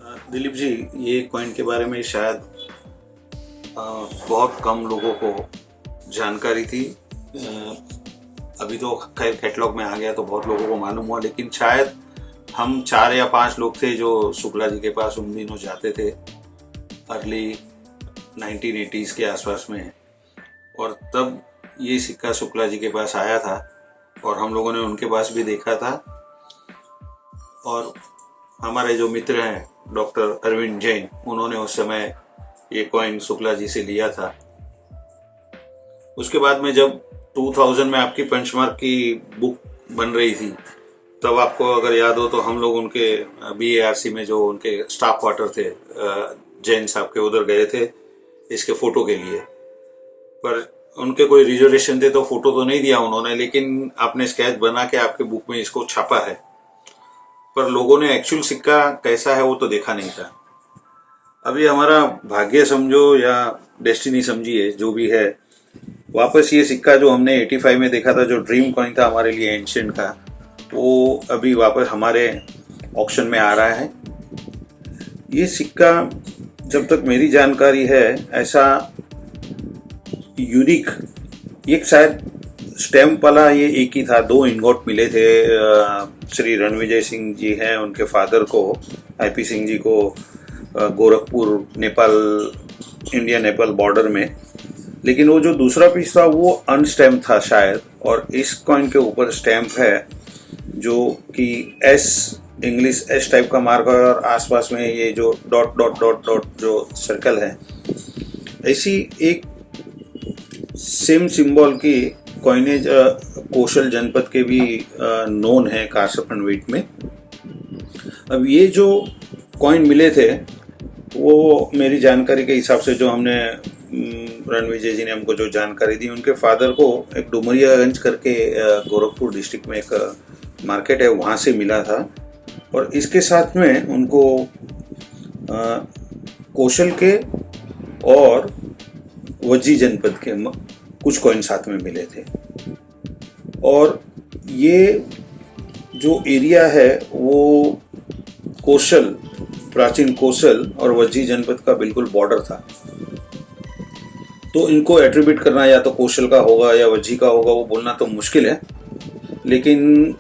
दिलीप जी, ये कॉइन के बारे में शायद बहुत कम लोगों को जानकारी थी। अभी तो खैर कैटलॉग में आ गया तो बहुत लोगों को मालूम हुआ, लेकिन शायद हम 4 या 5 लोग थे जो शुक्ला जी के पास उन दिनों जाते थे, अर्ली 1980s के आसपास में। और तब ये सिक्का शुक्ला जी के पास आया था और हम लोगों ने उनके पास भी देखा था। और हमारे जो मित्र हैं डॉक्टर अरविंद जैन, उन्होंने उस समय ये कॉइन शुक्ला जी से लिया था। उसके बाद में जब 2000 में आपकी पंचमार्क की बुक बन रही थी, तब आपको अगर याद हो तो हम लोग उनके BARC में जो उनके स्टाफ क्वार्टर थे जैन साहब के, उधर गए थे इसके फोटो के लिए। पर उनके कोई रिजर्वेशन थे तो फोटो तो नहीं दिया उन्होंने, लेकिन आपने स्केच बना के आपके बुक में इसको छापा है। पर लोगों ने एक्चुअल सिक्का कैसा है वो तो देखा नहीं था। अभी हमारा भाग्य समझो या डेस्टिनी समझिए, जो भी है, वापस ये सिक्का जो हमने 85 में देखा था, जो ड्रीम कॉइन था हमारे लिए एंशिएंट का, वो अभी वापस हमारे ऑक्शन में आ रहा है। ये सिक्का जब तक मेरी जानकारी है ऐसा यूनिक, एक शायद स्टैम्प वाला ये एक ही था। 2 इंगोट मिले थे श्री रणविजय सिंह जी हैं, उनके फादर को, IP सिंह जी को, गोरखपुर नेपाल, इंडिया नेपाल बॉर्डर में। लेकिन वो जो दूसरा पीस था वो अनस्टैम्प था शायद, और इस कॉइन के ऊपर स्टैम्प है जो कि S, इंग्लिश S टाइप का मार्क है, और आसपास में ये जो डॉट डॉट डॉट डॉट जो सर्कल है, ऐसी एक सेम सिंबल की कॉइनेज कौशल जनपद के भी नोन है कारसपन वेट में। अब ये जो कॉइन मिले थे वो मेरी जानकारी के हिसाब से, जो हमने रणविजय जी ने हमको जो जानकारी दी, उनके फादर को एक डुमरियागंज करके गोरखपुर डिस्ट्रिक्ट में एक मार्केट है, वहाँ से मिला था। और इसके साथ में उनको कौशल के और वज्जी जनपद के कुछ कॉइन साथ में मिले थे। और ये जो एरिया है वो कौशल, प्राचीन कौशल और वज्जी जनपद का बिल्कुल बॉर्डर था। तो इनको एट्रीब्यूट करना या तो कौशल का होगा या वज्जी का होगा, वो बोलना तो मुश्किल है, लेकिन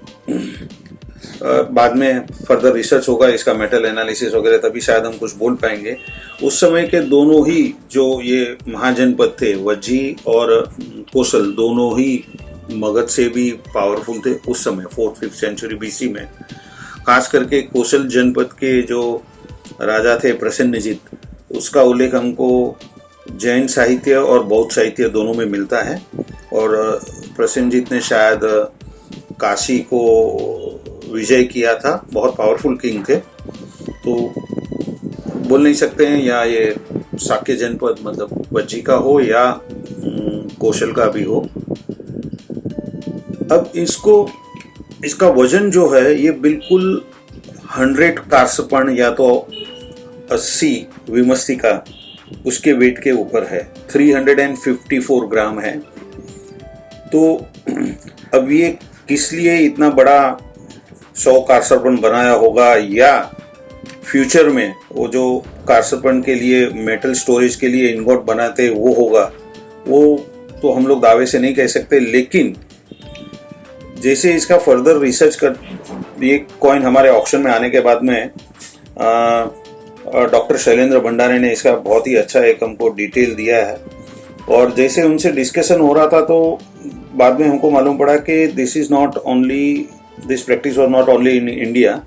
बाद में फर्दर रिसर्च होगा इसका, मेटल एनालिसिस वगैरह, तभी शायद हम कुछ बोल पाएंगे। उस समय के दोनों ही जो ये महाजनपद थे, वज्जी और कौशल, दोनों ही मगध से भी पावरफुल थे उस समय, 4th-5th सेंचुरी BC में। खास करके कौशल जनपद के जो राजा थे प्रसन्नजीत, उसका उल्लेख हमको जैन साहित्य और बौद्ध साहित्य दोनों में मिलता है। और प्रसन्नजीत ने शायद काशी को विजय किया था, बहुत पावरफुल किंग थे। तो बोल नहीं सकते हैं या ये शाक्य जनपद मतलब वज्जी का हो या कौशल का भी हो। अब इसका वजन जो है ये बिल्कुल 100 कारसपण या तो 80 विमस्तिका उसके वेट के ऊपर है, 354 ग्राम है। तो अब ये किस लिए इतना बड़ा 100 कारसपण बनाया होगा, या फ्यूचर में वो जो कारसपण के लिए मेटल स्टोरेज के लिए इनगोट बनाते वो होगा, वो तो हम लोग दावे से नहीं कह सकते। लेकिन जैसे इसका फर्दर रिसर्च कर, ये कॉइन हमारे ऑक्शन में आने के बाद में डॉक्टर शैलेंद्र भंडारे ने इसका बहुत ही अच्छा एक हमको डिटेल दिया है। और जैसे उनसे डिस्कशन हो रहा था तो बाद में हमको मालूम पड़ा कि this practice was not only in India.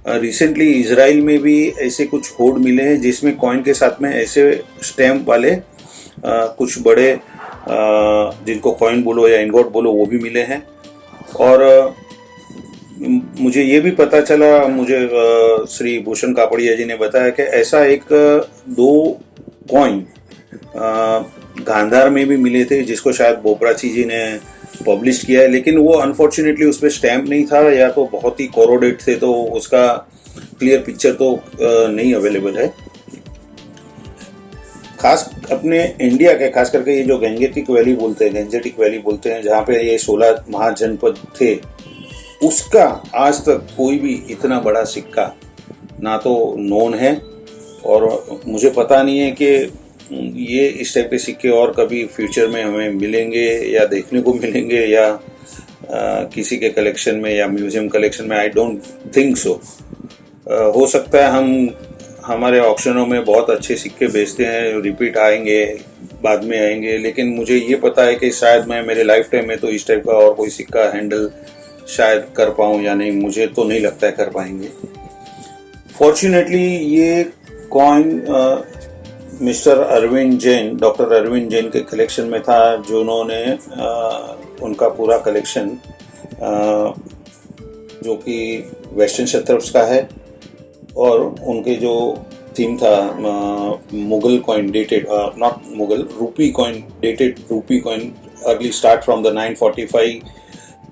Recently Israel में भी ऐसे कुछ होर्ड मिले हैं जिसमें कॉइन के साथ में ऐसे स्टैम्प वाले कुछ बड़े, जिनको कॉइन बोलो या इनगोट बोलो, वो भी मिले हैं। और मुझे ये भी पता चला, मुझे श्री भूषण कापड़िया जी ने बताया कि ऐसा 1-2 कॉइन गांधार में भी मिले थे, जिसको शायद बोपराची जी ने पब्लिश किया है, लेकिन वो अनफॉर्चुनेटली उस पर स्टैम्प नहीं था या तो बहुत ही कोरोडेट थे, तो उसका क्लियर पिक्चर तो नहीं अवेलेबल है। खास अपने इंडिया के, खास करके ये जो गंजेटिक वैली बोलते हैं, जहाँ पे ये 16 महाजनपद थे, उसका आज तक कोई भी इतना बड़ा सिक्का ना तो नोन है, और मुझे पता नहीं है कि ये इस टाइप के सिक्के और कभी फ्यूचर में हमें मिलेंगे या देखने को मिलेंगे, या किसी के कलेक्शन में या म्यूजियम कलेक्शन में। I don't think so. हो सकता है हम हमारे ऑक्शनों में बहुत अच्छे सिक्के बेचते हैं, रिपीट आएंगे, बाद में आएंगे, लेकिन मुझे ये पता है कि शायद मैं मेरे लाइफ टाइम में तो इस टाइप का और कोई सिक्का हैंडल शायद कर पाऊँ या नहीं, मुझे तो नहीं लगता है कर पाएंगे। फॉर्चुनेटली ये coin mister Arvind Jain, doctor Arvind Jain के कलेक्शन में था, जिन्होंने उनका पूरा कलेक्शन जो कि वेस्टर्न शतरप्स का है, और उनके जो थीम था Mughal coin dated, not Mughal, रूपी कॉइन, डेटेड रूपी coin, early start from the 945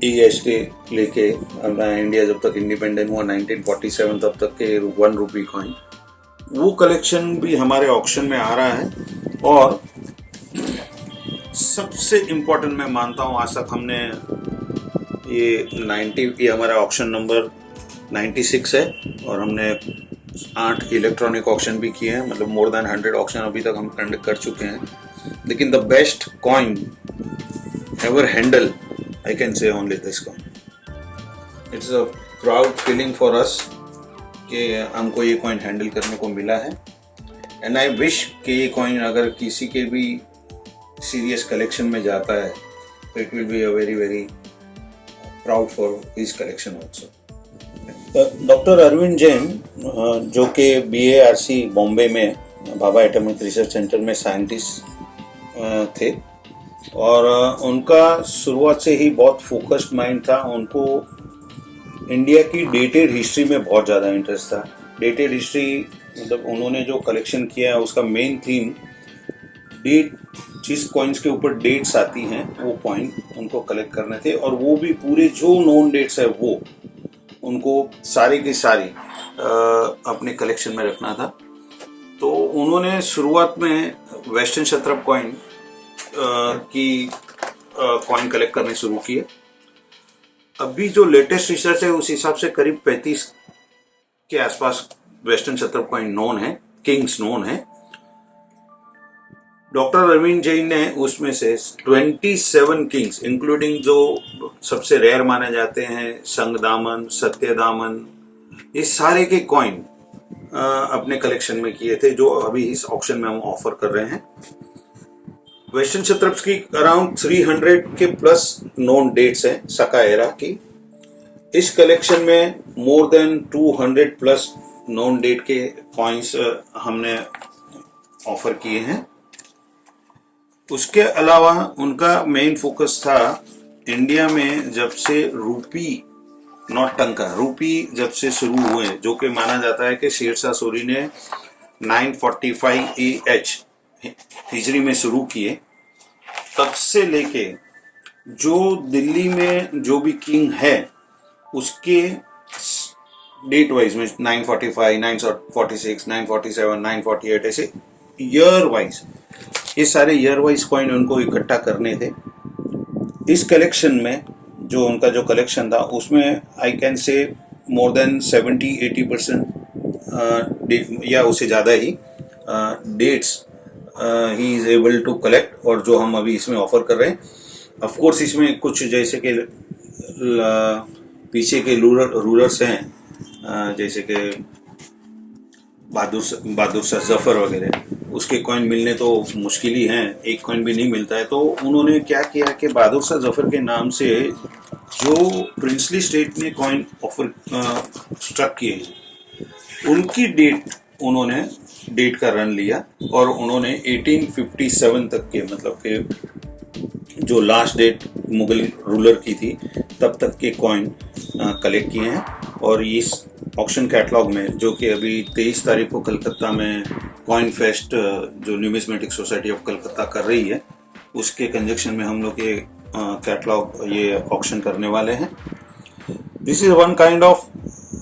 EST लेके इंडिया जब तक इंडिपेंडेंट हुआ 1947 तब तक के 1 रूपी कॉइन, वो कलेक्शन भी हमारे ऑक्शन में आ रहा है। और सबसे इम्पोर्टेंट मैं मानता हूँ, आज तक हमने ये हमारा ऑक्शन नंबर 96 है, और हमने 8 इलेक्ट्रॉनिक ऑक्शन भी किए हैं, मतलब मोर देन 100 ऑक्शन अभी तक हम कंडक्ट कर चुके हैं। लेकिन the best coin ever handle, I can say only this coin. It's a proud feeling for us कि हमको ये कॉइन हैंडल करने को मिला है, एंड आई विश कि ये कॉइन अगर किसी के भी सीरियस कलेक्शन में जाता है तो it will be a very very proud for his collection also. Doctor Arvind Jain जो कि BARC बॉम्बे में भाभा एटॉमिक रिसर्च सेंटर में साइंटिस्ट थे, और उनका शुरुआत से ही बहुत फोकस्ड माइंड था। उनको इंडिया की डेटेड हिस्ट्री में बहुत ज़्यादा इंटरेस्ट था। डेटेड हिस्ट्री मतलब उन्होंने जो कलेक्शन किया है उसका मेन थीम डेट, जिस कॉइन्स के ऊपर डेट्स आती हैं वो कॉइन उनको कलेक्ट करने थे, और वो भी पूरे जो नोन डेट्स है वो उनको सारी की सारी अपने कलेक्शन में रखना था। तो उन्होंने शुरुआत में वेस्टर्न शतरप कॉइन की कॉइन कलेक्ट करने शुरू किए। अभी जो लेटेस्ट रिसर्च है उस हिसाब से करीब 35 के आसपास वेस्टर्न शतरप कॉइन नोन है, किंग्स नोन है। डॉक्टर अरविंद जैन ने उसमें से 27 किंग्स, इंक्लूडिंग जो सबसे रेयर माने जाते हैं संगदामन, सत्यदामन, ये सारे के कॉइन अपने कलेक्शन में किए थे, जो अभी इस ऑक्शन में हम ऑफर कर रहे हैं। वेस्टर्न शतरप्स की अराउंड 300 के प्लस नोन डेट्स हैं सका एरा की। इस कलेक्शन में more than 200 plus known date के कॉइन्स हमने ऑफर किए हैं। उसके अलावा उनका मेन फोकस था इंडिया में जब से रूपी, नॉट टंका, रूपी जब से शुरू हुए, जो कि माना जाता है कि शेरशाह सूरी ने 945 AH हिजरी में शुरू किए, तब से लेके जो दिल्ली में जो भी किंग है उसके डेट वाइज में 945, 946, 947, 948 ऐसे ईयर वाइज, ये सारे ईयर वाइज कॉइन उनको इकट्ठा करने थे। इस कलेक्शन में जो उनका जो कलेक्शन था उसमें I can say more than 70-80% या उससे ज़्यादा ही डेट्स ही इज एबल टू कलेक्ट, और जो हम अभी इसमें ऑफर कर रहे हैं। ऑफ कोर्स इसमें कुछ जैसे कि पीछे के रूलर्स हैं, जैसे कि बहादुर शाह जफर वगैरह, उसके कॉइन मिलने तो मुश्किल ही हैं, एक कॉइन भी नहीं मिलता है। तो उन्होंने क्या किया कि बहादुर शाह जफर के नाम से जो प्रिंसली स्टेट ने कॉइन ऑफर स्ट्रक किए हैं उनकी उन्होंने डेट का रन लिया, और उन्होंने 1857 तक के, मतलब के जो लास्ट डेट मुगल रूलर की थी तब तक के कॉइन कलेक्ट किए हैं। और इस ऑक्शन कैटलॉग में, जो कि अभी 23 तारीख को कलकत्ता में कॉइन फेस्ट जो न्यूमिस्मेटिक सोसाइटी ऑफ कलकत्ता कर रही है, उसके कंजक्शन में हम लोग ये कैटलॉग, ये ऑक्शन करने वाले हैं। This is one kind of,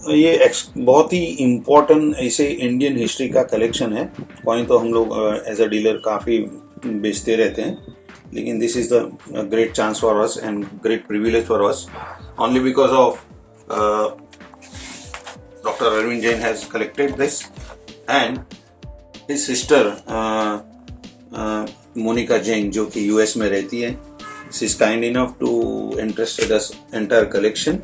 ये बहुत ही इम्पोर्टेंट ऐसे इंडियन हिस्ट्री का कलेक्शन है। कॉइन तो हम लोग एज अ डीलर काफ़ी बेचते रहते हैं, लेकिन this is the great chance for us and great privilege for us, only because of Dr. Arvind Jain has collected this, and his sister Monica Jain, जो कि US में रहती है, she is kind enough to entrusted us entire collection.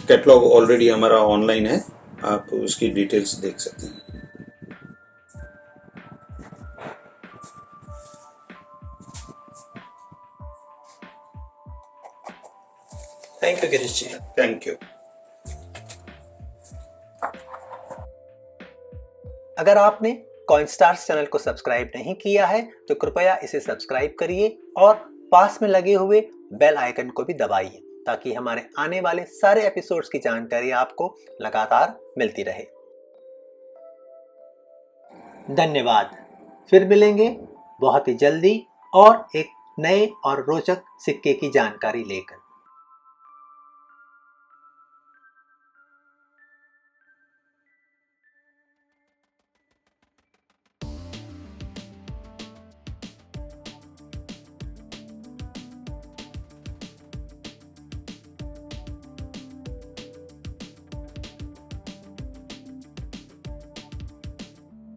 Catalogue already हमारा online है, आप उसकी details देख सकते हैं. Thank you Girish ji. Thank you. अगर आपने कॉइन स्टार्स चैनल को सब्सक्राइब नहीं किया है तो कृपया इसे सब्सक्राइब करिए और पास में लगे हुए बेल आइकन को भी दबाइए ताकि हमारे आने वाले सारे एपिसोड्स की जानकारी आपको लगातार मिलती रहे. धन्यवाद. फिर मिलेंगे बहुत ही जल्दी और एक नए और रोचक सिक्के की जानकारी लेकर.